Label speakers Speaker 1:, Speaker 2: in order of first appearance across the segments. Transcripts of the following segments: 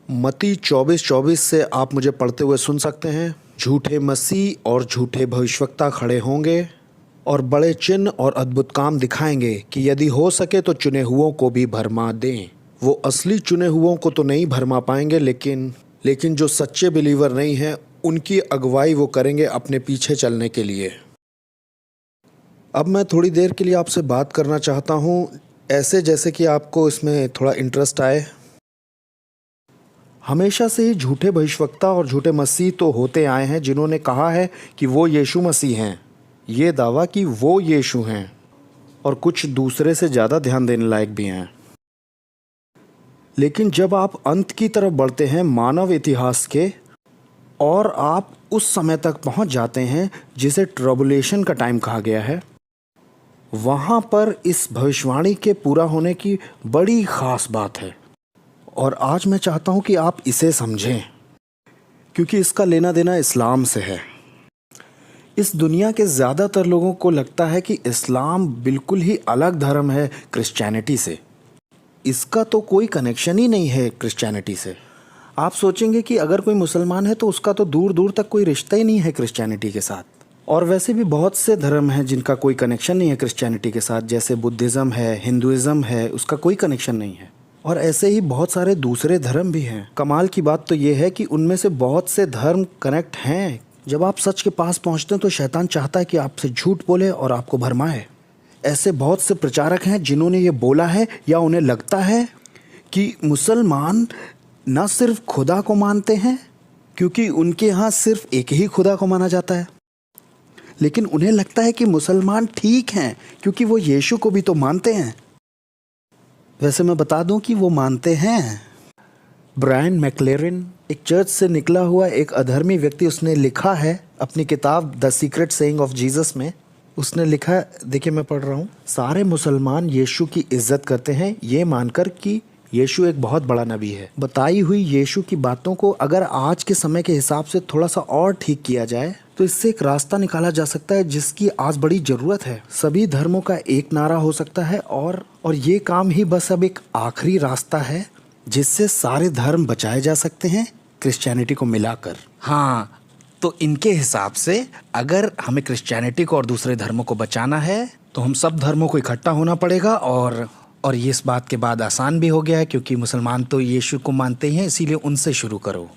Speaker 1: मत्ती 24:24 से आप मुझे पढ़ते हुए सुन सकते हैं। झूठे मसीह और झूठे भविष्यवक्ता खड़े होंगे और बड़े चिन्ह और अद्भुत काम दिखाएंगे कि यदि हो सके तो चुने हुओं को भी भरमा दें। वो असली चुने हुओं को तो नहीं भरमा पाएंगे, लेकिन जो सच्चे बिलीवर नहीं हैं उनकी अगुवाई वो करेंगे अपने पीछे चलने के लिए। अब मैं थोड़ी देर के लिए आपसे बात करना चाहता हूँ, ऐसे जैसे कि आपको इसमें थोड़ा इंटरेस्ट आए। हमेशा से ही झूठे भविष्यवक्ता और झूठे मसीह तो होते आए हैं जिन्होंने कहा है कि वो यीशु मसीह हैं, ये दावा कि वो यीशु हैं, और कुछ दूसरे से ज़्यादा ध्यान देने लायक भी हैं। लेकिन जब आप अंत की तरफ बढ़ते हैं मानव इतिहास के, और आप उस समय तक पहुंच जाते हैं जिसे ट्रबुलेशन का टाइम कहा गया है, वहाँ पर इस भविष्यवाणी के पूरा होने की बड़ी ख़ास बात है। और आज मैं चाहता हूँ कि आप इसे समझें, क्योंकि इसका लेना देना इस्लाम से है। इस दुनिया के ज़्यादातर लोगों को लगता है कि इस्लाम बिल्कुल ही अलग धर्म है क्रिश्चियनिटी से। इसका तो कोई कनेक्शन ही नहीं है क्रिश्चियनिटी से। आप सोचेंगे कि अगर कोई मुसलमान है तो उसका तो दूर दूर तक कोई रिश्ता ही नहीं है क्रिश्चियनिटी के साथ। और वैसे भी बहुत से धर्म हैं जिनका कोई कनेक्शन नहीं है क्रिश्चियनिटी के साथ, जैसे बुद्धिज़्म है, हिंदुइज़्म है, उसका कोई कनेक्शन नहीं है। और ऐसे ही बहुत सारे दूसरे धर्म भी हैं। कमाल की बात तो ये है कि उनमें से बहुत से धर्म कनेक्ट हैं। जब आप सच के पास पहुंचते हैं तो शैतान चाहता है कि आपसे झूठ बोले और आपको भरमाए। ऐसे बहुत से प्रचारक हैं जिन्होंने ये बोला है या उन्हें लगता है कि मुसलमान न सिर्फ खुदा को मानते हैं, क्योंकि उनके यहाँ सिर्फ एक ही खुदा को माना जाता है, लेकिन उन्हें लगता है कि मुसलमान ठीक हैं क्योंकि वो यीशु को भी तो मानते हैं। वैसे मैं बता दूं कि वो मानते हैं। ब्रायन मैक्लेरिन एक चर्च से निकला हुआ एक अधर्मी व्यक्ति, उसने लिखा है अपनी किताब the secret saying of Jesus में, उसने लिखा, देखिए मैं पढ़ रहा हूँ। सारे मुसलमान यीशु की इज्जत करते हैं ये मानकर कि यीशु एक बहुत बड़ा नबी है। बताई हुई यीशु की बातों को अगर आज के समय के हिसाब से थोड़ा सा और ठीक किया जाए तो इससे एक रास्ता निकाला जा सकता है जिसकी आज बड़ी ज़रूरत है। सभी धर्मों का एक नारा हो सकता है और ये काम ही बस अब एक आखिरी रास्ता है जिससे सारे धर्म बचाए जा सकते हैं क्रिश्चियनिटी को मिलाकर।
Speaker 2: हाँ, तो इनके हिसाब से अगर हमें क्रिश्चियनिटी को और दूसरे धर्मों को बचाना है तो हम सब धर्मों को इकट्ठा होना पड़ेगा। और ये इस बात के बाद आसान भी हो गया है क्योंकि मुसलमान तो यीशु को मानते ही हैं, इसीलिए उनसे शुरू करो।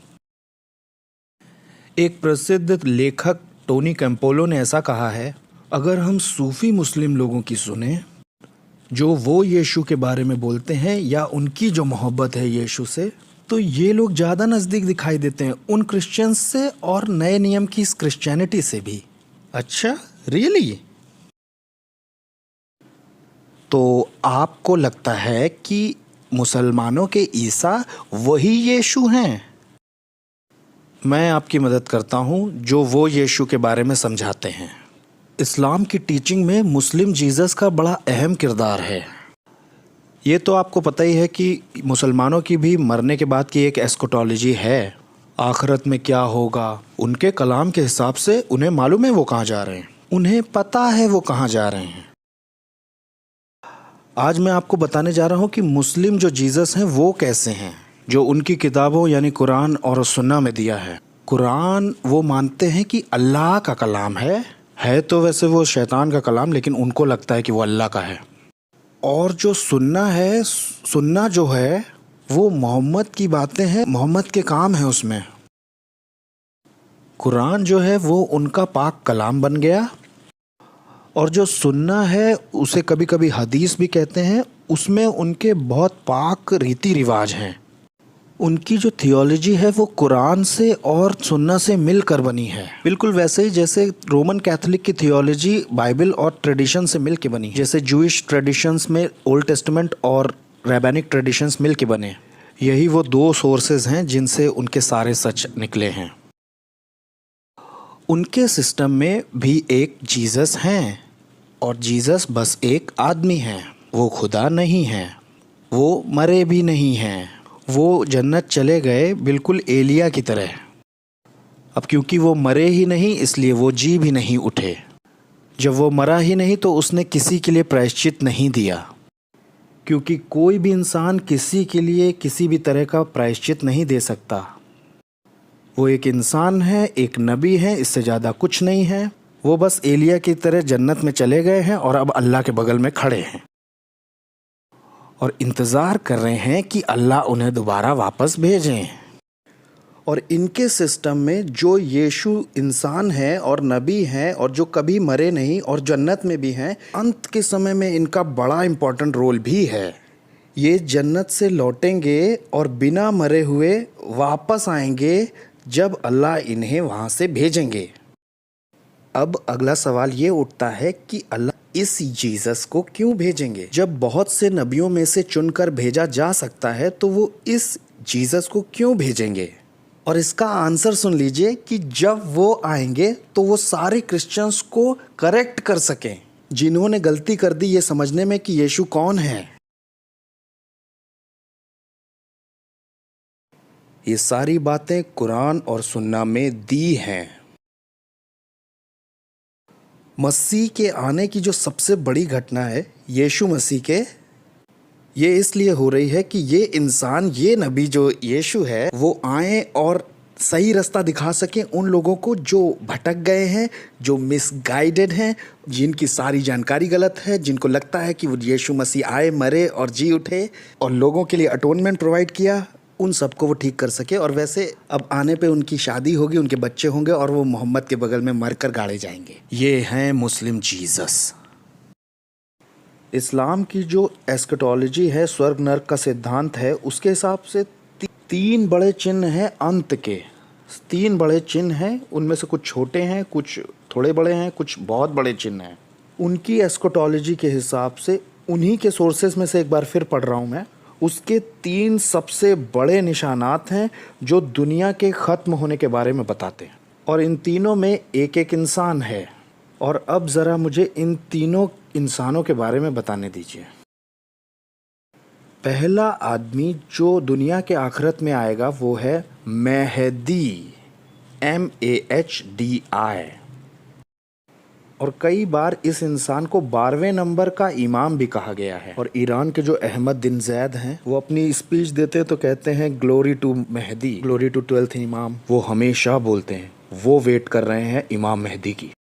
Speaker 2: एक प्रसिद्ध लेखक टोनी कैम्पोलो ने ऐसा कहा है, अगर हम सूफी मुस्लिम लोगों की सुने जो वो यीशु के बारे में बोलते हैं या उनकी जो मोहब्बत है यीशु से, तो ये लोग ज़्यादा नज़दीक दिखाई देते हैं उन क्रिश्चियंस से और नए नियम की इस क्रिश्चियनिटी से भी।
Speaker 1: अच्छा, रियली? तो आपको लगता है कि मुसलमानों के ईसा वही यीशु हैं? मैं आपकी मदद करता हूं जो वो यीशु के बारे में समझाते हैं। इस्लाम की टीचिंग में मुस्लिम जीसस का बड़ा अहम किरदार है। ये तो आपको पता ही है कि मुसलमानों की भी मरने के बाद की एक एस्कोटोलॉजी है। आखिरत में क्या होगा, उनके कलाम के हिसाब से उन्हें मालूम है वो कहाँ जा रहे हैं, उन्हें पता है वो कहाँ जा रहे हैं। आज मैं आपको बताने जा रहा हूँ कि मुस्लिम जो जीसस हैं वो कैसे हैं, जो उनकी किताबों यानी कुरान और सुन्ना में दिया है। कुरान वो मानते हैं कि अल्लाह का कलाम है तो वैसे वो शैतान का कलाम, लेकिन उनको लगता है कि वो अल्लाह का है। और जो सुन्ना है, सुन्ना जो है वो मोहम्मद की बातें हैं, मोहम्मद के काम है उसमें। कुरान जो है वो उनका पाक कलाम बन गया, और जो सुन्ना है उसे कभी कभी हदीस भी कहते हैं, उसमें उनके बहुत पाक रीति रिवाज हैं। उनकी जो थियोलॉजी है वो कुरान से और सुन्ना से मिलकर बनी है, बिल्कुल वैसे ही जैसे रोमन कैथोलिक की थियोलॉजी बाइबल और ट्रेडिशन से मिल के बनी, जैसे जूइश ट्रेडिशंस में ओल्ड टेस्टामेंट और रैबानिक ट्रेडिशंस मिल के बने। यही वो दो सोर्सेज हैं जिनसे उनके सारे सच निकले हैं। उनके सिस्टम में भी एक जीसस हैं, और जीसस बस एक आदमी है, वो खुदा नहीं है, वो मरे भी नहीं हैं, वो जन्नत चले गए बिल्कुल एलिया की तरह। अब क्योंकि वो मरे ही नहीं इसलिए वो जी भी नहीं उठे। जब वो मरा ही नहीं तो उसने किसी के लिए प्रायश्चित नहीं दिया, क्योंकि कोई भी इंसान किसी के लिए किसी भी तरह का प्रायश्चित नहीं दे सकता। वो एक इंसान है, एक नबी है, इससे ज़्यादा कुछ नहीं है। वो बस एलिया की तरह जन्नत में चले गए हैं और अब अल्लाह के बगल में खड़े हैं और इंतज़ार कर रहे हैं कि अल्लाह उन्हें दोबारा वापस भेजें। और इनके सिस्टम में जो यीशु इंसान है और नबी हैं और जो कभी मरे नहीं और जन्नत में भी हैं, अंत के समय में इनका बड़ा इम्पोर्टेंट रोल भी है। ये जन्नत से लौटेंगे और बिना मरे हुए वापस आएंगे जब अल्लाह इन्हें वहाँ से भेजेंगे। अब अगला सवाल ये उठता है कि अल्लाह इस जीसस को क्यों भेजेंगे? जब बहुत से नबियों में से चुनकर भेजा जा सकता है तो वो इस जीसस को क्यों भेजेंगे? और इसका आंसर सुन लीजिए कि जब वो आएंगे तो वो सारे क्रिश्चियंस को करेक्ट कर सकें जिन्होंने गलती कर दी ये समझने में कि यीशु कौन है। ये सारी बातें कुरान और सुन्ना में दी हैं। मसीह के आने की जो सबसे बड़ी घटना है यीशु मसीह के, ये इसलिए हो रही है कि ये इंसान, ये नबी जो यीशु है, वो आए और सही रास्ता दिखा सकें उन लोगों को जो भटक गए हैं, जो मिसगाइडेड हैं, जिनकी सारी जानकारी गलत है, जिनको लगता है कि वो यीशु मसीह आए, मरे और जी उठे और लोगों के लिए अटोनमेंट प्रोवाइड किया, उन सबको वो ठीक कर सके। और वैसे अब आने पे उनकी शादी होगी, उनके बच्चे होंगे और वो मोहम्मद के बगल में मरकर गाड़े जाएंगे। ये हैं मुस्लिम जीसस। इस्लाम की जो एस्केटोलॉजी है, स्वर्ग नर्क का सिद्धांत है, उसके हिसाब से तीन बड़े चिन्ह हैं अंत के। तीन बड़े चिन्ह हैं, उनमें से कुछ छोटे हैं, कुछ थोड़े बड़े हैं, कुछ बहुत बड़े चिन्ह हैं। उनकी एस्केटोलॉजी के हिसाब से, उन्हीं के सोर्सेज में से एक बार फिर पढ़ रहा हूँ मैं, उसके तीन सबसे बड़े निशानात हैं जो दुनिया के ख़त्म होने के बारे में बताते हैं। और इन तीनों में एक एक इंसान है। और अब ज़रा मुझे इन तीनों इंसानों के बारे में बताने दीजिए। पहला आदमी जो दुनिया के आखिरत में आएगा वो है मेहदी, MAHDI। और कई बार इस इंसान को 12वें नंबर का इमाम भी कहा गया है। और ईरान के जो अहमद दिन जैद हैं, वो अपनी स्पीच देते तो कहते हैं glory to Mahdi, glory to 12th imam. वो हमेशा बोलते हैं, वो वेट कर रहे हैं इमाम मेहदी की।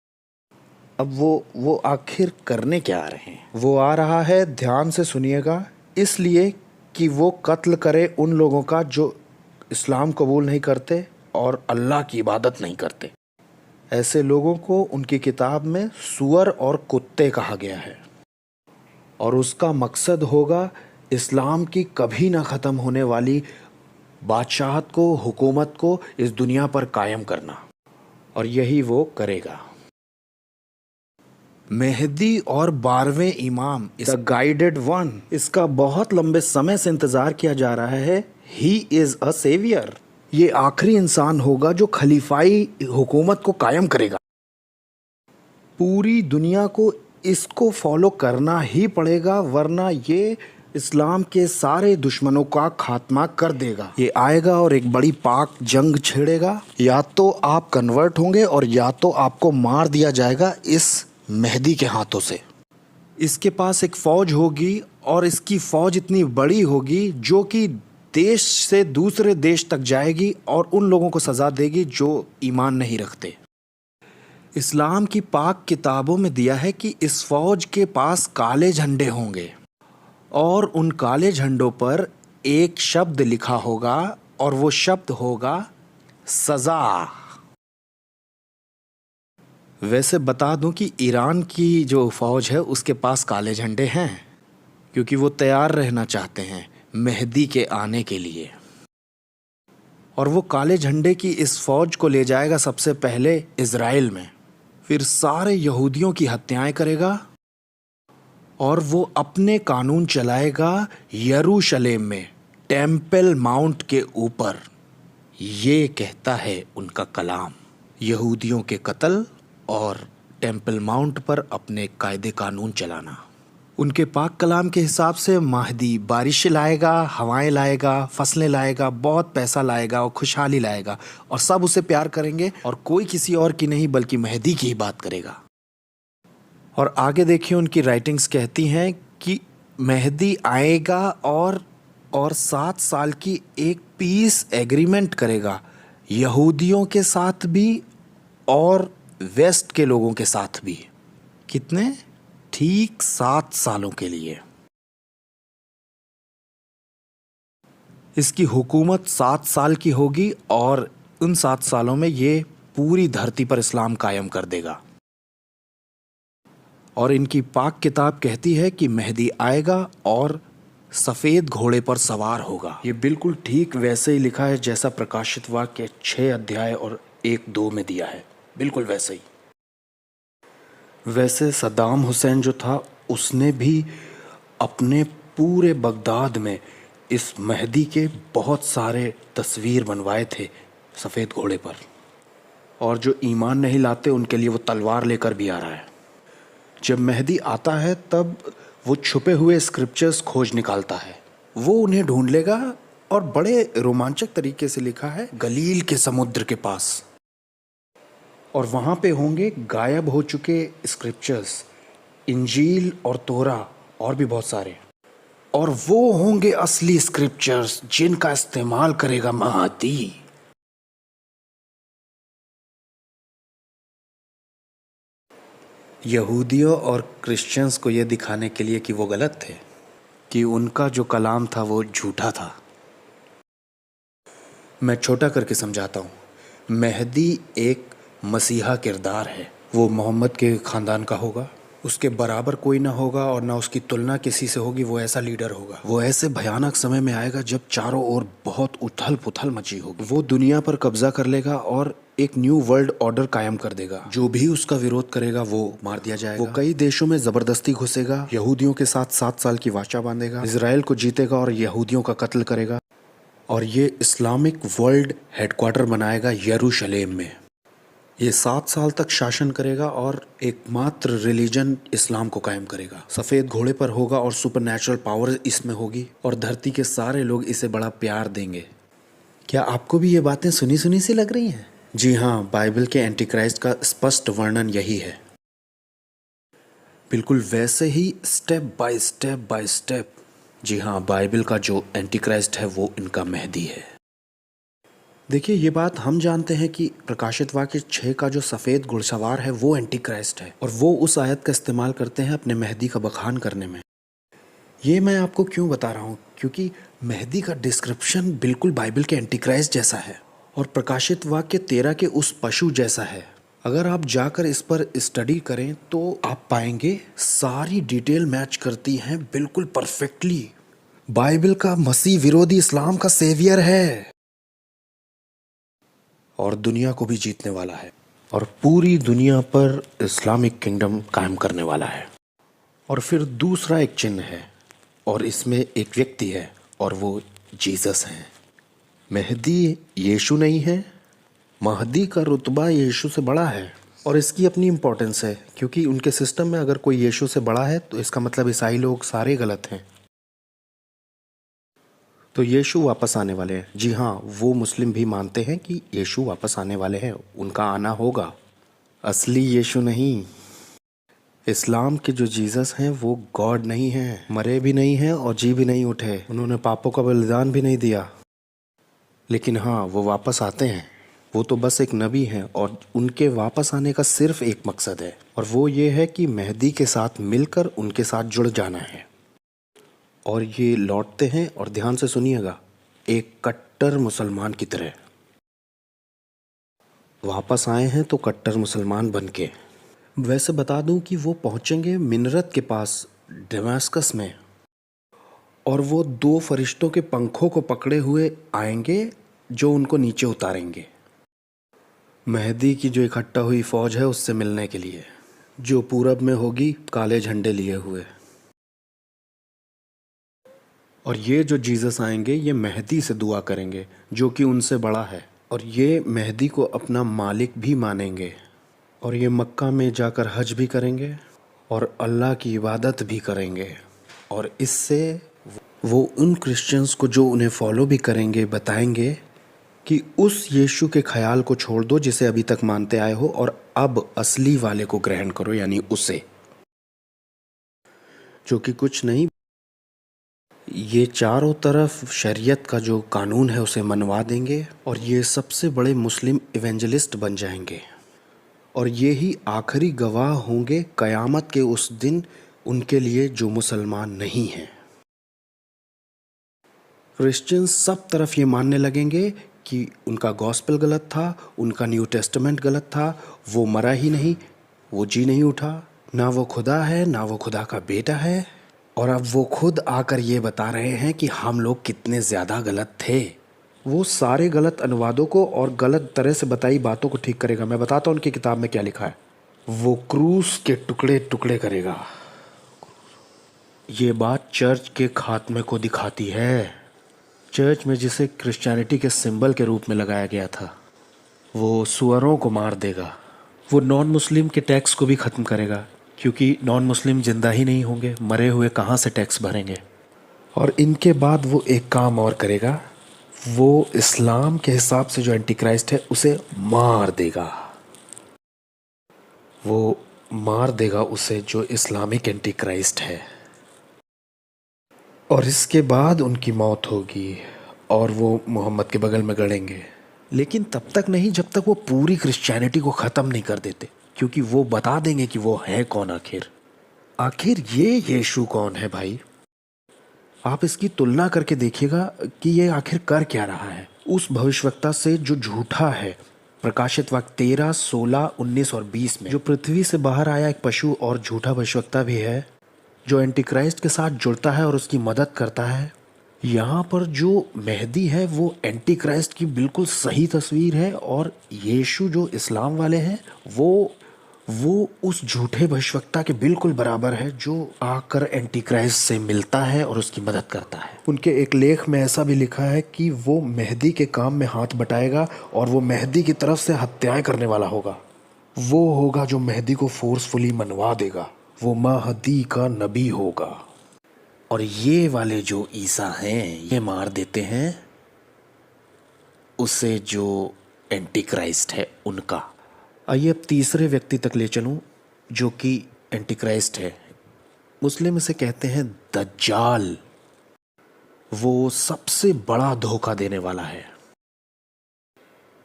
Speaker 1: अब वो आखिर करने क्या आ रहे हैं? वो आ रहा है, ध्यान से सुनिएगा, इसलिए कि वो कत्ल करे उन लोगों का जो इस्लाम कबूल नहीं करते और अल्लाह की इबादत नहीं करते। ऐसे लोगों को उनकी किताब में सुअर और कुत्ते कहा गया है। और उसका मकसद होगा इस्लाम की कभी ना ख़त्म होने वाली बादशाहत को, हुकूमत को इस दुनिया पर कायम करना। और यही वो करेगा। मेहदी और 12वें इमाम, द गाइडेड वन, इसका बहुत लंबे समय से इंतज़ार किया जा रहा है। He is a saviour. ये आखिरी इंसान होगा जो खलीफाई हुकूमत को कायम करेगा। पूरी दुनिया को इसको फॉलो करना ही पड़ेगा, वरना ये इस्लाम के सारे दुश्मनों का खात्मा कर देगा। ये आएगा और एक बड़ी पाक जंग छेड़ेगा। या तो आप कन्वर्ट होंगे और या तो आपको मार दिया जाएगा इस मेहदी के हाथों से। इसके पास एक फ़ौज होगी और इसकी फ़ौज इतनी बड़ी होगी जो कि देश से दूसरे देश तक जाएगी और उन लोगों को सज़ा देगी जो ईमान नहीं रखते। इस्लाम की पाक किताबों में दिया है कि इस फ़ौज के पास काले झंडे होंगे और उन काले झंडों पर एक शब्द लिखा होगा और वो शब्द होगा सज़ा। वैसे बता दूं कि ईरान की जो फ़ौज है उसके पास काले झंडे हैं, क्योंकि वो तैयार रहना चाहते हैं मेहदी के आने के लिए। और वो काले झंडे की इस फ़ौज को ले जाएगा सबसे पहले इज़राइल में, फिर सारे यहूदियों की हत्याएं करेगा और वो अपने कानून चलाएगा यरूशलेम में, टेम्पल माउंट के ऊपर। ये कहता है उनका कलाम, यहूदियों के कत्ल और टेम्पल माउंट पर अपने कायदे कानून चलाना। उनके पाक कलाम के हिसाब से महदी बारिश लाएगा, हवाएं लाएगा, फसलें लाएगा, बहुत पैसा लाएगा और खुशहाली लाएगा, और सब उसे प्यार करेंगे और कोई किसी और की नहीं बल्कि मेहदी की ही बात करेगा। और आगे देखिए, उनकी राइटिंग्स कहती हैं कि मेहदी आएगा और 7 साल की एक पीस एग्रीमेंट करेगा, यहूदियों के साथ भी और वेस्ट के लोगों के साथ भी। कितने? ठीक 7 सालों के लिए। इसकी हुकूमत 7 साल की होगी और उन 7 सालों में ये पूरी धरती पर इस्लाम कायम कर देगा। और इनकी पाक किताब कहती है कि मेहदी आएगा और सफ़ेद घोड़े पर सवार होगा। ये बिल्कुल ठीक वैसे ही लिखा है जैसा प्रकाशित वाक्य 6 अध्याय और 1-2 में दिया है, बिल्कुल वैसे ही। वैसे सद्दाम हुसैन जो था उसने भी अपने पूरे बगदाद में इस मेहदी के बहुत सारे तस्वीर बनवाए थे सफ़ेद घोड़े पर, और जो ईमान नहीं लाते उनके लिए वो तलवार लेकर भी आ रहा है। जब मेहदी आता है तब वो छुपे हुए स्क्रिप्चर्स खोज निकालता है, वो उन्हें ढूंढ लेगा, और बड़े रोमांचक तरीके से लिखा है गलील के समुद्र के पास। और वहाँ पे होंगे गायब हो चुके स्क्रिप्चर्स, इंजील और तोरा और भी बहुत सारे, और वो होंगे असली स्क्रिप्चर्स जिनका इस्तेमाल करेगा महदी। यहूदियों और क्रिश्चियंस को ये दिखाने के लिए कि वो गलत थे, कि उनका जो कलाम था वो झूठा था। मैं छोटा करके समझाता हूँ। मेहदी एक मसीहा किरदार है, वो मोहम्मद के ख़ानदान का होगा, उसके बराबर कोई ना होगा और ना उसकी तुलना किसी से होगी। वो ऐसा लीडर होगा, वो ऐसे भयानक समय में आएगा जब चारों ओर बहुत उथल पुथल मची होगी। वो दुनिया पर कब्जा कर लेगा और एक न्यू वर्ल्ड ऑर्डर कायम कर देगा। जो भी उसका विरोध करेगा वो मार दिया जाएगा। वो कई देशों में जबरदस्ती घुसेगा, यहूदियों के साथ 7 साल की वाचा बांधेगा, इजराइल को जीतेगा और यहूदियों का कत्ल करेगा, और ये इस्लामिक वर्ल्ड हेडक्वार्टर बनाएगा यरूशलेम में। ये 7 साल तक शासन करेगा और एकमात्र रिलीजन इस्लाम को कायम करेगा। सफ़ेद घोड़े पर होगा और सुपरनैचुरल पावर इसमें होगी, और धरती के सारे लोग इसे बड़ा प्यार देंगे। क्या आपको भी ये बातें सुनी सुनी सी लग रही हैं? जी हाँ, बाइबल के एंटीक्राइस्ट का स्पष्ट वर्णन यही है। बिल्कुल वैसे ही स्टेप बाय स्टेप। जी हाँ, बाइबल का जो एंटीक्राइस्ट है वो इनका मेहदी है। देखिए, ये बात हम जानते हैं कि प्रकाशित वाक्य 6 का जो सफ़ेद घुड़सवार है वो एंटीक्राइस्ट है, और वो उस आयत का इस्तेमाल करते हैं अपने मेहदी का बखान करने में। ये मैं आपको क्यों बता रहा हूँ? क्योंकि मेहदी का डिस्क्रिप्शन बिल्कुल बाइबल के एंटीक्राइस्ट जैसा है और प्रकाशित वाक्य 13 के उस पशु जैसा है। अगर आप जाकर इस पर स्टडी करें तो आप पाएंगे सारी डिटेल मैच करती हैं बिल्कुल परफेक्टली। बाइबल का मसीह विरोधी इस्लाम का सेवियर है और दुनिया को भी जीतने वाला है, और पूरी दुनिया पर इस्लामिक किंगडम कायम करने वाला है। और फिर दूसरा एक चिन्ह है, और इसमें एक व्यक्ति है, और वो जीसस हैं। मेहदी यीशु नहीं है, महदी का रुतबा यीशु से बड़ा है, और इसकी अपनी इम्पोर्टेंस है, क्योंकि उनके सिस्टम में अगर कोई यीशु से बड़ा है तो इसका मतलब ईसाई लोग सारे गलत हैं। तो यीशु वापस आने वाले हैं। जी हाँ, वो मुस्लिम भी मानते हैं कि यीशु वापस आने वाले हैं, उनका आना होगा। असली यीशु नहीं। इस्लाम के जो जीसस हैं वो गॉड नहीं हैं, मरे भी नहीं हैं और जी भी नहीं उठे, उन्होंने पापों का बलिदान भी नहीं दिया। लेकिन हाँ, वो वापस आते हैं। वो तो बस एक नबी हैं, और उनके वापस आने का सिर्फ एक मकसद है, और वो ये है कि मेहदी के साथ मिलकर उनके साथ जुड़ जाना है। और ये लौटते हैं, और ध्यान से सुनिएगा, एक कट्टर मुसलमान की तरह वापस आए हैं, तो कट्टर मुसलमान बन के। वैसे बता दूं कि वो पहुंचेंगे मिनरत के पास दमास्कस में, और वो 2 फरिश्तों के पंखों को पकड़े हुए आएंगे जो उनको नीचे उतारेंगे। मेहदी की जो इकट्ठा हुई फौज है उससे मिलने के लिए, जो पूरब में होगी काले झंडे लिए हुए। और ये जो जीसस आएंगे ये मेहदी से दुआ करेंगे जो कि उनसे बड़ा है, और ये मेहदी को अपना मालिक भी मानेंगे, और ये मक्का में जाकर हज भी करेंगे और अल्लाह की इबादत भी करेंगे। और इससे वो उन क्रिश्चियंस को जो उन्हें फॉलो भी करेंगे बताएंगे कि उस यीशु के ख्याल को छोड़ दो जिसे अभी तक मानते आए हो, और अब असली वाले को ग्रहण करो, यानी उसे, जो कि कुछ नहीं ये चारों तरफ शरीयत का जो कानून है उसे मनवा देंगे और ये सबसे बड़े मुस्लिम इवेंजलिस्ट बन जाएंगे और ये ही आखिरी गवाह होंगे क़यामत के उस दिन उनके लिए जो मुसलमान नहीं हैं। क्रिश्चियंस सब तरफ ये मानने लगेंगे कि उनका गॉस्पेल गलत था, उनका न्यू टेस्टामेंट गलत था, वो मरा ही नहीं, वो जी नहीं उठा, ना वो खुदा है ना वो खुदा का बेटा है। और अब वो खुद आकर ये बता रहे हैं कि हम लोग कितने ज़्यादा गलत थे। वो सारे गलत अनुवादों को और गलत तरह से बताई बातों को ठीक करेगा। मैं बताता हूँ उनकी किताब में क्या लिखा है। वो क्रूस के टुकड़े टुकड़े करेगा। ये बात चर्च के खात्मे को दिखाती है। चर्च में जिसे क्रिश्चियनिटी के सिंबल के रूप में लगाया गया था, वो सुअरों को मार देगा। वो नॉन मुस्लिम के टैक्स को भी ख़त्म करेगा, क्योंकि नॉन मुस्लिम ज़िंदा ही नहीं होंगे, मरे हुए कहाँ से टैक्स भरेंगे। और इनके बाद वो एक काम और करेगा, वो इस्लाम के हिसाब से जो एंटी क्राइस्ट है उसे मार देगा। वो मार देगा उसे जो इस्लामिक एंटी क्राइस्ट है। और इसके बाद उनकी मौत होगी और वो मोहम्मद के बगल में गड़ेंगे। लेकिन तब तक नहीं जब तक वो पूरी क्रिश्चियनिटी को ख़त्म नहीं कर देते, क्योंकि वो बता देंगे कि वो है कौन। आखिर ये यीशु कौन है भाई? आप इसकी तुलना करके देखिएगा कि ये आखिर कर क्या रहा है उस भविष्यवक्ता से जो झूठा है। प्रकाशित वाक्य 13, 16, 19 और 20 में जो पृथ्वी से बाहर आया एक पशु और झूठा भविष्यवक्ता भी है, जो एंटी क्राइस्ट के साथ जुड़ता है और उसकी मदद करता है। यहाँ पर जो मेहदी है वो एंटी क्राइस्ट की बिल्कुल सही तस्वीर है, और यीशु जो इस्लाम वाले हैं वो उस झूठे भविष्यवक्ता के बिल्कुल बराबर है, जो आकर एंटी क्राइस्ट से मिलता है और उसकी मदद करता है। उनके एक लेख में ऐसा भी लिखा है कि वो मेहदी के काम में हाथ बटाएगा और वो मेहदी की तरफ से हत्याएं करने वाला होगा। वो होगा जो मेहदी को फोर्सफुली मनवा देगा। वो महदी का नबी होगा। और ये वाले जो ईसा हैं ये मार देते हैं उसे जो एंटी क्राइस्ट है उनका। आइए अब तीसरे व्यक्ति तक ले चलूं जो कि एंटी क्राइस्ट है। मुस्लिम इसे कहते हैं दज्जाल। वो सबसे बड़ा धोखा देने वाला है।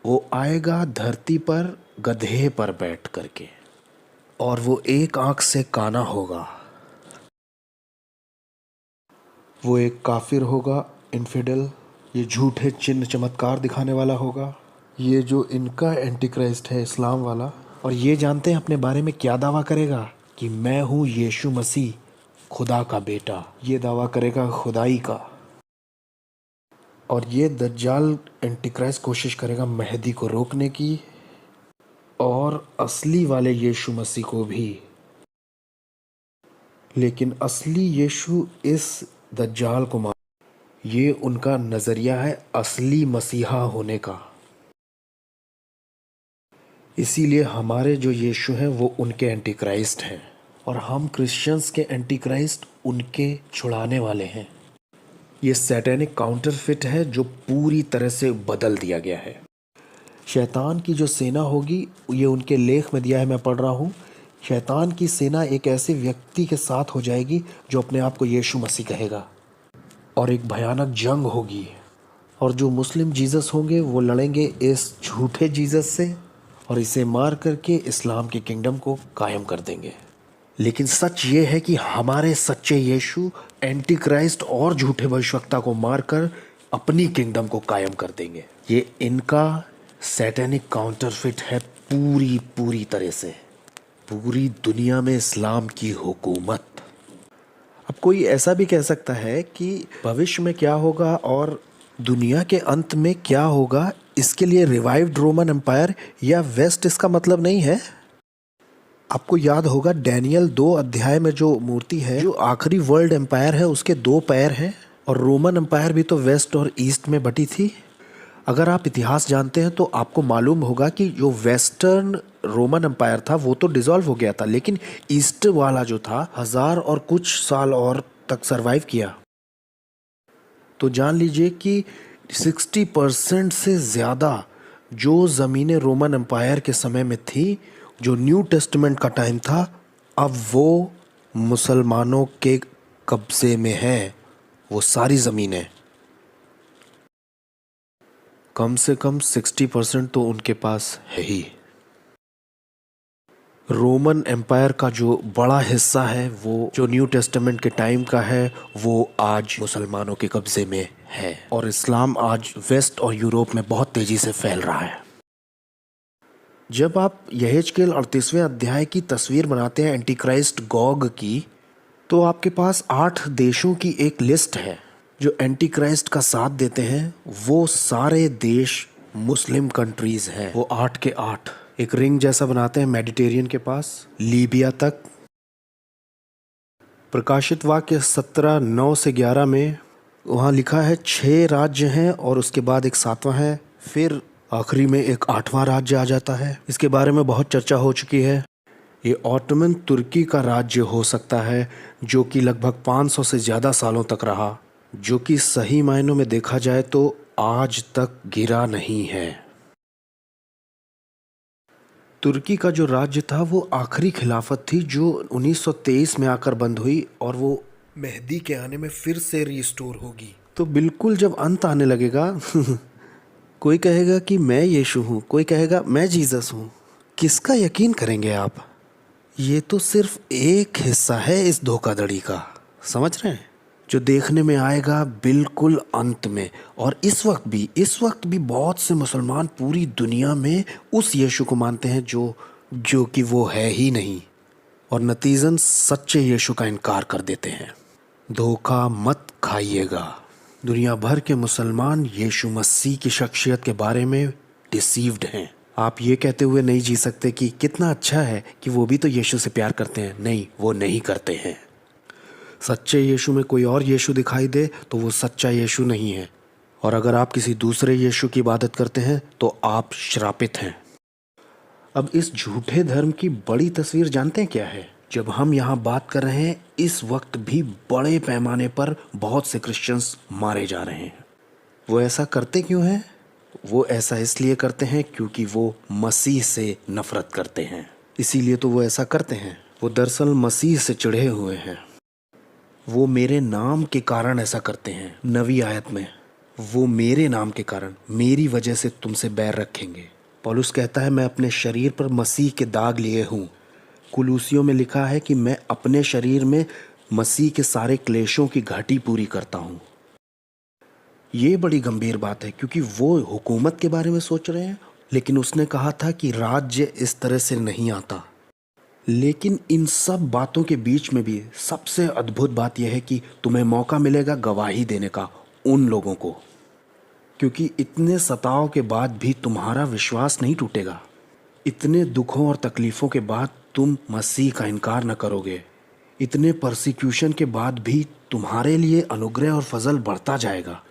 Speaker 1: वो आएगा धरती पर गधे पर बैठ करके, और वो एक आंख से काना होगा। वो एक काफिर होगा, इन्फिडल। ये झूठे चिन्ह चमत्कार दिखाने वाला होगा। ये जो इनका एंटी क्राइस्ट है इस्लाम वाला, और ये जानते हैं अपने बारे में क्या दावा करेगा कि मैं हूँ यीशु मसीह, खुदा का बेटा। ये दावा करेगा खुदाई का। और ये दज्जाल एंटी क्राइस्ट कोशिश करेगा मेहदी को रोकने की और असली वाले यीशु मसीह को भी। लेकिन असली यीशु इस दज्जाल को मार, ये उनका नज़रिया है असली मसीहा होने का। इसीलिए हमारे जो यीशु हैं वो उनके एंटी क्राइस्ट हैं, और हम क्रिश्चियंस के एंटी क्राइस्ट उनके छुड़ाने वाले हैं। ये सैटेनिक काउंटरफिट है जो पूरी तरह से बदल दिया गया है। शैतान की जो सेना होगी, ये उनके लेख में दिया है, मैं पढ़ रहा हूँ। शैतान की सेना एक ऐसे व्यक्ति के साथ हो जाएगी जो अपने आप को यीशु मसीह कहेगा, और एक भयानक जंग होगी। और जो मुस्लिम जीसस होंगे वो लड़ेंगे इस झूठे जीसस से, और इसे मार करके इस्लाम के किंगडम को कायम कर देंगे। लेकिन सच ये है कि हमारे सच्चे यीशु एंटी क्राइस्ट और झूठे भविष्यवक्ता को मारकर अपनी किंगडम को कायम कर देंगे। ये इनका सैटेनिक काउंटरफिट है पूरी तरह से। पूरी दुनिया में इस्लाम की हुकूमत। अब कोई ऐसा भी कह सकता है कि भविष्य में क्या होगा और दुनिया के अंत में क्या होगा, इसके लिए रिवाइव्ड रोमन एम्पायर या वेस्ट इसका मतलब नहीं है। आपको याद होगा डैनियल 2 अध्याय में जो मूर्ति है, जो आखिरी वर्ल्ड एम्पायर है, उसके 2 पैर हैं, और रोमन एम्पायर भी तो वेस्ट और ईस्ट में बटी थी। अगर आप इतिहास जानते हैं तो आपको मालूम होगा कि जो वेस्टर्न रोमन एम्पायर था वो तो डिसॉल्व हो गया था, लेकिन ईस्ट वाला जो था 1000 और कुछ साल और तक सरवाइव किया। तो जान लीजिए कि 60% से ज़्यादा जो ज़मीनें रोमन एम्पायर के समय में थी, जो न्यू टेस्टामेंट का टाइम था, अब वो मुसलमानों के कब्ज़े में है।
Speaker 3: वो सारी ज़मीनें, कम से कम 60% तो उनके पास है ही। रोमन एम्पायर का जो बड़ा हिस्सा है, वो जो न्यू टेस्टामेंट के टाइम का है, वो आज मुसलमानों के कब्जे में है। और इस्लाम आज वेस्ट और यूरोप में बहुत तेजी से फैल रहा है। जब आप यहेजकेल 38वें अध्याय की तस्वीर बनाते हैं एंटी क्राइस्ट गॉग की, तो आपके पास 8 देशों की एक लिस्ट है जो एंटी क्राइस्ट का साथ देते हैं। वो सारे देश मुस्लिम कंट्रीज हैं, वो 8 के 8 एक रिंग जैसा बनाते हैं मेडिटेरियन के पास लीबिया तक। प्रकाशित वाक्य 17:9 से 11 में वहाँ लिखा है 6 राज्य हैं और उसके बाद एक 7वां है, फिर आखिरी में एक 8वां राज्य आ जाता है। इसके बारे में बहुत चर्चा हो चुकी है। ये ऑटोमन तुर्की का राज्य हो सकता है जो कि लगभग 500 से ज़्यादा सालों तक रहा, जो कि सही मायनों में देखा जाए तो आज तक गिरा नहीं है। तुर्की का जो राज्य था वो आखिरी खिलाफत थी जो 1923 में आकर बंद हुई और वो मेहदी के आने में फिर से रिस्टोर होगी। तो बिल्कुल जब अंत आने लगेगा कोई कहेगा कि मैं यीशु हूँ, कोई कहेगा मैं जीसस हूँ। किसका यकीन करेंगे आप? ये तो सिर्फ एक हिस्सा है इस धोखाधड़ी का, समझ रहे हैं, जो देखने में आएगा बिल्कुल अंत में। और इस वक्त भी बहुत से मुसलमान पूरी दुनिया में उस यीशु को मानते हैं जो कि वो है ही नहीं, और नतीजन सच्चे यीशु का इनकार कर देते हैं। धोखा मत खाइएगा। दुनिया भर के मुसलमान यीशु मसीह की शख्सियत के बारे में डिसीव्ड हैं। आप ये कहते हुए नहीं जी सकते कि कितना अच्छा है कि वो भी तो यीशु से प्यार करते हैं। नहीं, वो नहीं करते हैं। सच्चे यीशु में कोई और यीशु दिखाई दे तो वो सच्चा यीशु नहीं है, और अगर आप किसी दूसरे यीशु की इबादत करते हैं तो आप श्रापित हैं। अब इस झूठे धर्म की बड़ी तस्वीर जानते हैं क्या है? जब हम यहाँ बात कर रहे हैं, इस वक्त भी बड़े पैमाने पर बहुत से क्रिश्चियंस मारे जा रहे हैं। वो ऐसा करते क्यों हैं? वो ऐसा इसलिए करते हैं क्योंकि वो मसीह से नफरत करते हैं, इसीलिए तो वो ऐसा करते हैं। वो दरअसल मसीह से चिढ़े हुए हैं। वो मेरे नाम के कारण ऐसा करते हैं। नवी आयत में वो मेरे नाम के कारण, मेरी वजह से तुमसे बैर रखेंगे। पौलुस कहता है मैं अपने शरीर पर मसीह के दाग लिए हूँ। कुलूसियों में लिखा है कि मैं अपने शरीर में मसीह के सारे क्लेशों की घाटी पूरी करता हूँ। ये बड़ी गंभीर बात है क्योंकि वो हुकूमत के बारे में सोच रहे हैं, लेकिन उसने कहा था कि राज्य इस तरह से नहीं आता। लेकिन इन सब बातों के बीच में भी सबसे अद्भुत बात यह है कि तुम्हें मौका मिलेगा गवाही देने का उन लोगों को, क्योंकि इतने सताव के बाद भी तुम्हारा विश्वास नहीं टूटेगा। इतने दुखों और तकलीफ़ों के बाद तुम मसीह का इनकार न करोगे। इतने परसिक्यूशन के बाद भी तुम्हारे लिए अनुग्रह और फजल बढ़ता जाएगा।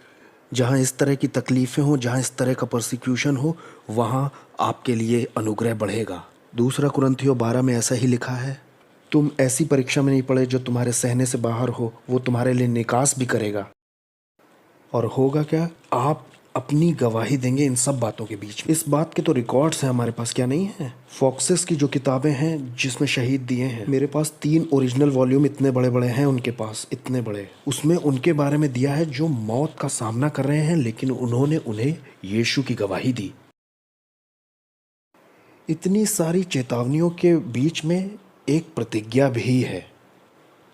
Speaker 3: जहाँ इस तरह की तकलीफ़ें हो, जहाँ इस तरह का परसिक्यूशन हो, वहाँ आपके लिए अनुग्रह बढ़ेगा। 2 कुरिन्थियों 12 में ऐसा ही लिखा है, तुम ऐसी परीक्षा में नहीं पड़े जो तुम्हारे सहने से बाहर हो, वो तुम्हारे लिए निकास भी करेगा। और होगा क्या? आप अपनी गवाही देंगे इन सब बातों के बीच में। इस बात के तो रिकॉर्ड्स हैं हमारे पास, क्या नहीं है? फॉक्सेस की जो किताबें हैं जिसमें शहीद दिए हैं, मेरे पास 3 ओरिजिनल वॉल्यूम इतने बड़े बड़े हैं उनके पास, इतने बड़े। उसमें उनके बारे में दिया है जो मौत का सामना कर रहे हैं, लेकिन उन्होंने उन्हें यीशु की गवाही दी। इतनी सारी चेतावनियों के बीच में एक प्रतिज्ञा भी है।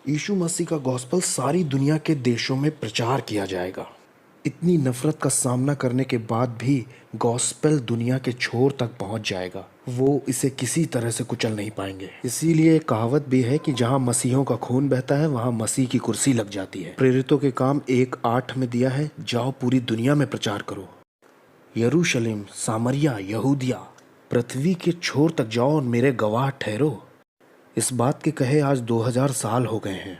Speaker 3: यीशु मसीह का गॉस्पेल सारी दुनिया के देशों में प्रचार किया जाएगा। इतनी नफरत का सामना करने के बाद भी गॉस्पेल दुनिया के छोर तक पहुंच जाएगा। वो इसे किसी तरह से कुचल नहीं पाएंगे। इसीलिए एक कहावत भी है कि जहां मसीहों का खून बहता है वहां मसीह की कुर्सी लग जाती है। प्रेरितों के काम 1:8 में दिया है, जाओ पूरी दुनिया में प्रचार करो। यरूशलेम, सामरिया, यहूदिया, पृथ्वी के छोर तक जाओ और मेरे गवाह ठहरो। इस बात के कहे आज 2000 साल हो गए हैं।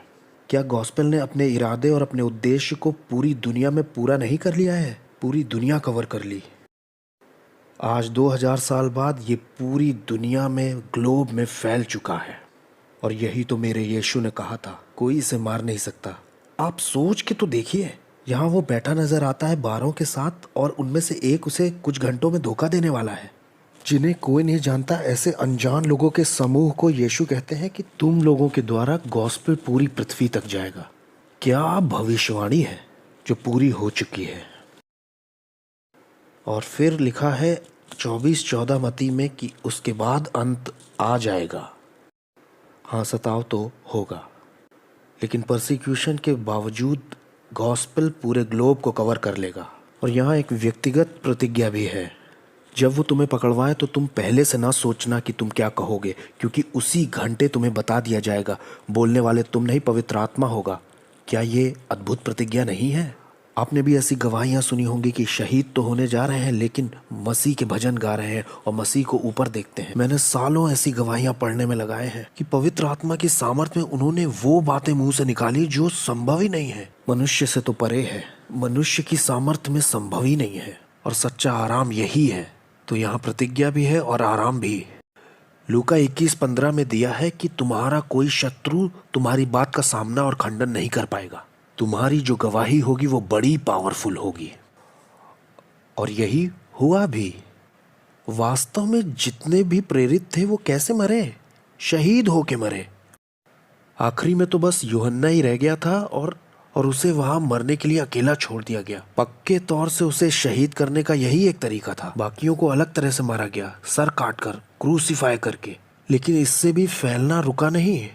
Speaker 3: क्या गॉस्पेल ने अपने इरादे और अपने उद्देश्य को पूरी दुनिया में पूरा नहीं कर लिया है? पूरी दुनिया कवर कर ली। आज 2000 साल बाद ये पूरी दुनिया में, ग्लोब में फैल चुका है। और यही तो मेरे यीशु ने कहा था, कोई इसे मार नहीं सकता। आप सोच के तो देखिए, यहाँ वो बैठा नजर आता है 12 के साथ, और उनमें से एक उसे कुछ घंटों में धोखा देने वाला है। जिन्हें कोई नहीं जानता, ऐसे अनजान लोगों के समूह को यीशु कहते हैं कि तुम लोगों के द्वारा गॉस्पेल पूरी पृथ्वी तक जाएगा। क्या भविष्यवाणी है जो पूरी हो चुकी है। और फिर लिखा है 24-14 मत्ती में कि उसके बाद अंत आ जाएगा। हाँ, सताव तो होगा, लेकिन परसिक्यूशन के बावजूद गॉस्पेल पूरे ग्लोब को कवर कर लेगा। और यहाँ एक व्यक्तिगत प्रतिज्ञा भी है, जब वो तुम्हें पकड़वाए तो तुम पहले से ना सोचना कि तुम क्या कहोगे, क्योंकि उसी घंटे तुम्हें बता दिया जाएगा। बोलने वाले तुम नहीं, पवित्र आत्मा होगा। क्या ये अद्भुत प्रतिज्ञा नहीं है? आपने भी ऐसी गवाहियां सुनी होंगी कि शहीद तो होने जा रहे हैं लेकिन मसीह के भजन गा रहे हैं और मसीह को ऊपर देखते हैं। मैंने सालों ऐसी गवाहियां पढ़ने में लगाए हैं कि पवित्र आत्मा की सामर्थ्य में उन्होंने वो बातें मुंह से निकाली जो संभव ही नहीं है, मनुष्य से तो परे है, मनुष्य की सामर्थ्य में संभव ही नहीं है। और सच्चा आराम यही है। तो यहाँ प्रतिज्ञा भी है और आराम भी। लूका 21:15 में दिया है कि तुम्हारा कोई शत्रु तुम्हारी बात का सामना और खंडन नहीं कर पाएगा। तुम्हारी जो गवाही होगी वो बड़ी पावरफुल होगी। और यही हुआ भी। वास्तव में जितने भी प्रेरित थे वो कैसे मरे? शहीद होके मरे। आखिरी में तो बस यूहन्ना ही रह गया था और उसे वहां मरने के लिए अकेला छोड़ दिया गया। पक्के तौर से उसे शहीद करने का यही एक तरीका था। बाकियों को अलग तरह से मारा गया, सर काटकर, क्रूसीफाई करके। लेकिन इससे भी फैलना रुका नहीं।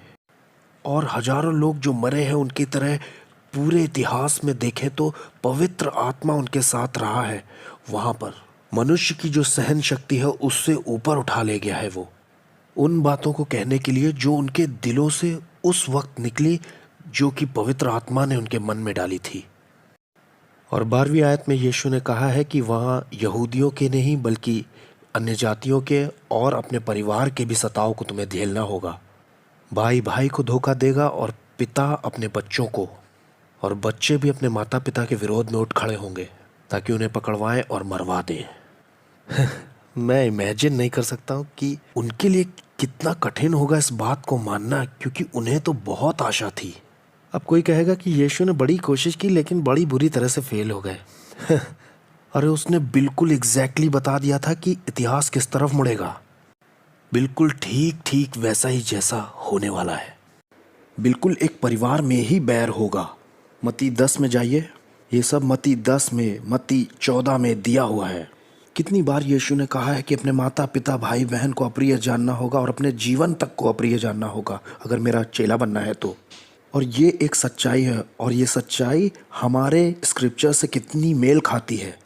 Speaker 3: और हजारों लोग जो मरे हैं उनकी तरह पूरे इतिहास में देखें तो पवित्र आत्मा उनके साथ रहा है। वहां पर मनुष्य की जो सहन शक्ति है उससे ऊपर उठा ले गया है वो, उन बातों को कहने के लिए जो उनके दिलों से उस वक्त निकली, जो कि पवित्र आत्मा ने उनके मन में डाली थी। और 12वीं आयत में यीशु ने कहा है कि वहाँ यहूदियों के नहीं बल्कि अन्य जातियों के और अपने परिवार के भी सताव को तुम्हें झेलना होगा। भाई भाई को धोखा देगा और पिता अपने बच्चों को, और बच्चे भी अपने माता पिता के विरोध में उठ खड़े होंगे ताकि उन्हें पकड़वाएं और मरवा दें। मैं इमेजिन नहीं कर सकता हूँ कि उनके लिए कितना कठिन होगा इस बात को मानना, क्योंकि उन्हें तो बहुत आशा थी। अब कोई कहेगा कि यीशु ने बड़ी कोशिश की लेकिन बड़ी बुरी तरह से फेल हो गए। अरे उसने बिल्कुल एग्जैक्टली बता दिया था कि इतिहास किस तरफ मुड़ेगा। बिल्कुल ठीक ठीक वैसा ही जैसा होने वाला है। बिल्कुल एक परिवार में ही बैर होगा। मत्ती 10 में जाइए। ये सब मत्ती 10 में, मत्ती 14 में दिया हुआ है। कितनी बार यीशु ने कहा है कि अपने माता पिता भाई बहन को अप्रिय जानना होगा और अपने जीवन तक को अप्रिय जानना होगा अगर मेरा चेला बनना है तो। और ये एक सच्चाई है, और ये सच्चाई हमारे स्क्रिप्चर से कितनी मेल खाती है।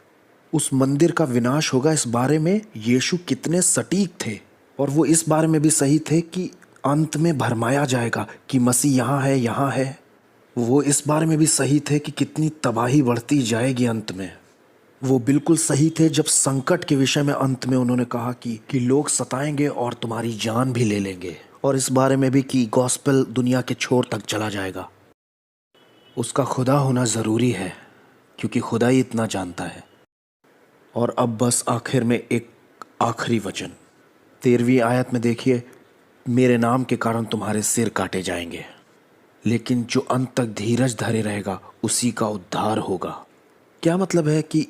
Speaker 3: उस मंदिर का विनाश होगा, इस बारे में यीशु कितने सटीक थे। और वो इस बारे में भी सही थे कि अंत में भरमाया जाएगा कि मसीह यहाँ है, यहाँ है। वो इस बारे में भी सही थे कि कितनी तबाही बढ़ती जाएगी अंत में। वो बिल्कुल सही थे जब संकट के विषय में अंत में उन्होंने कहा कि लोग सताएंगे और तुम्हारी जान भी ले लेंगे। और इस बारे में भी कि गॉस्पेल दुनिया के छोर तक चला जाएगा। उसका खुदा होना ज़रूरी है क्योंकि खुदा ही इतना जानता है। और अब बस आखिर में एक आखिरी वचन 13वीं आयत में देखिए, मेरे नाम के कारण तुम्हारे सिर काटे जाएंगे, लेकिन जो अंत तक धीरज धरे रहेगा उसी का उद्धार होगा। क्या मतलब है कि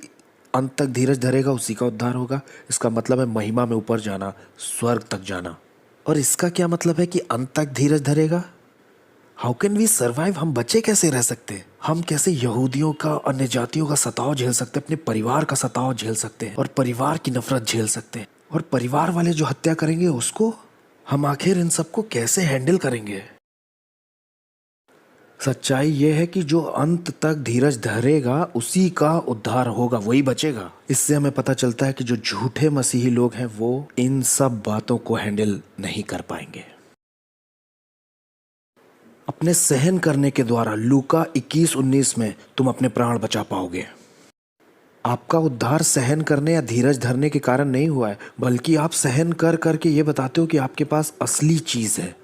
Speaker 3: अंत तक धीरज धरेगा उसी का उद्धार होगा? इसका मतलब है महिमा में ऊपर जाना, स्वर्ग तक जाना। और इसका क्या मतलब है कि अंत तक धीरज धरेगा? How can we survive? हम बचे कैसे रह सकते? हम कैसे यहूदियों का, अन्य जातियों का सताव झेल सकते, अपने परिवार का सताव झेल सकते हैं और परिवार की नफरत झेल सकते हैं? और परिवार वाले जो हत्या करेंगे उसको, हम आखिर इन सबको कैसे हैंडल करेंगे? सच्चाई यह है कि जो अंत तक धीरज धरेगा उसी का उद्धार होगा, वही बचेगा। इससे हमें पता चलता है कि जो झूठे मसीही लोग हैं वो इन सब बातों को हैंडल नहीं कर पाएंगे। अपने सहन करने के द्वारा लूका 21:19 में तुम अपने प्राण बचा पाओगे। आपका उद्धार सहन करने या धीरज धरने के कारण नहीं हुआ है, बल्कि आप सहन कर करके ये बताते हो कि आपके पास असली चीज़ है।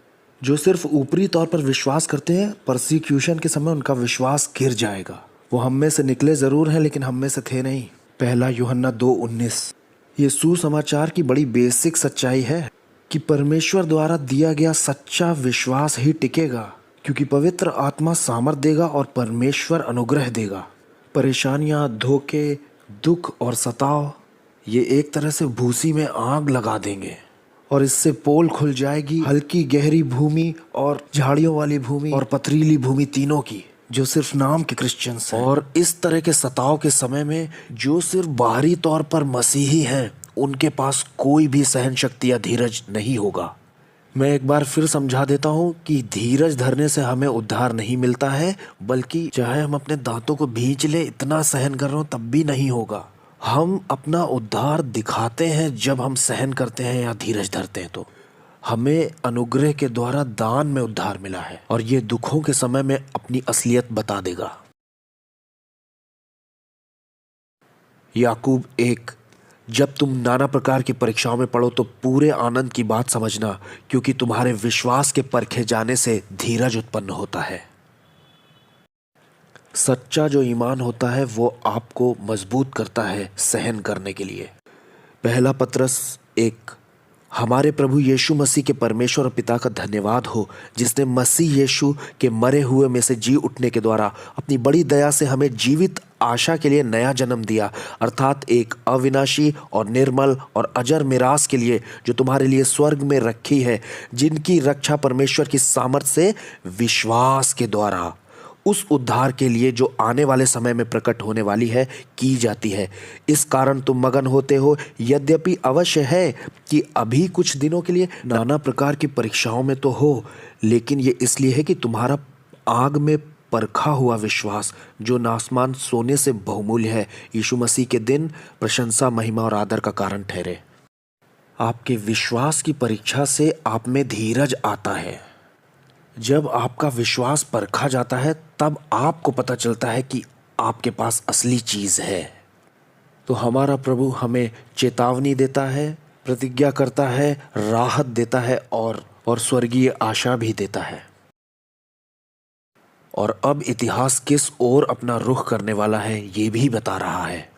Speaker 3: जो सिर्फ ऊपरी तौर पर विश्वास करते हैं, परसिक्यूशन के समय उनका विश्वास गिर जाएगा। वो हम में से निकले ज़रूर हैं लेकिन हम में से थे नहीं। 1 यूहन्ना 2:19। ये सुसमाचार की बड़ी बेसिक सच्चाई है कि परमेश्वर द्वारा दिया गया सच्चा विश्वास ही टिकेगा, क्योंकि पवित्र आत्मा सामर्थ देगा और परमेश्वर अनुग्रह देगा। परेशानियाँ, धोखे, दुख और सताव ये एक तरह से भूसी में आग लगा देंगे और इससे पोल खुल जाएगी हल्की गहरी भूमि और झाड़ियों वाली भूमि और पथरीली भूमि, तीनों की। जो सिर्फ नाम के क्रिश्चियंस हैं, और इस तरह के सताव के समय में जो सिर्फ बाहरी तौर पर मसीही हैं, उनके पास कोई भी सहन शक्ति या धीरज नहीं होगा। मैं एक बार फिर समझा देता हूँ कि धीरज धरने से हमें उद्धार नहीं मिलता है, बल्कि चाहे हम अपने दांतों को भींच ले, इतना सहन कर रहे हो तब भी नहीं होगा। हम अपना उद्धार दिखाते हैं जब हम सहन करते हैं या धीरज धरते हैं। तो हमें अनुग्रह के द्वारा दान में उद्धार मिला है, और ये दुखों के समय में अपनी असलियत बता देगा। याकूब 1, जब तुम नाना प्रकार की परीक्षाओं में पड़ो तो पूरे आनंद की बात समझना, क्योंकि तुम्हारे विश्वास के परखे जाने से धीरज उत्पन्न होता है। सच्चा जो ईमान होता है वो आपको मजबूत करता है सहन करने के लिए। पहला पत्रस 1, हमारे प्रभु यीशु मसीह के परमेश्वर और पिता का धन्यवाद हो, जिसने मसीह यीशु के मरे हुए में से जी उठने के द्वारा अपनी बड़ी दया से हमें जीवित आशा के लिए नया जन्म दिया, अर्थात एक अविनाशी और निर्मल और अजर मिरास के लिए, जो तुम्हारे लिए स्वर्ग में रखी है, जिनकी रक्षा परमेश्वर की सामर्थ से विश्वास के द्वारा उस उद्धार के लिए जो आने वाले समय में प्रकट होने वाली है की जाती है। इस कारण तुम मगन होते हो, यद्यपि अवश्य है कि अभी कुछ दिनों के लिए नाना प्रकार की परीक्षाओं में तो हो, लेकिन ये इसलिए है कि तुम्हारा आग में परखा हुआ विश्वास, जो नासमान सोने से बहुमूल्य है, यीशु मसीह के दिन प्रशंसा, महिमा और आदर का कारण ठहरे। आपके विश्वास की परीक्षा से आप में धीरज आता है। जब आपका विश्वास परखा जाता है तब आपको पता चलता है कि आपके पास असली चीज़ है। तो हमारा प्रभु हमें चेतावनी देता है, प्रतिज्ञा करता है, राहत देता है और स्वर्गीय आशा भी देता है। और अब इतिहास किस ओर अपना रुख करने वाला है ये भी बता रहा है,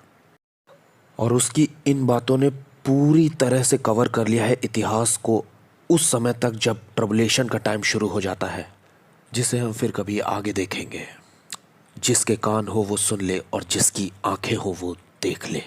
Speaker 3: और उसकी इन बातों ने पूरी तरह से कवर कर लिया है इतिहास को उस समय तक जब ट्रबुलेशन का टाइम शुरू हो जाता है, जिसे हम फिर कभी आगे देखेंगे। जिसके कान हो वो सुन ले, और जिसकी आंखें हो वो देख ले।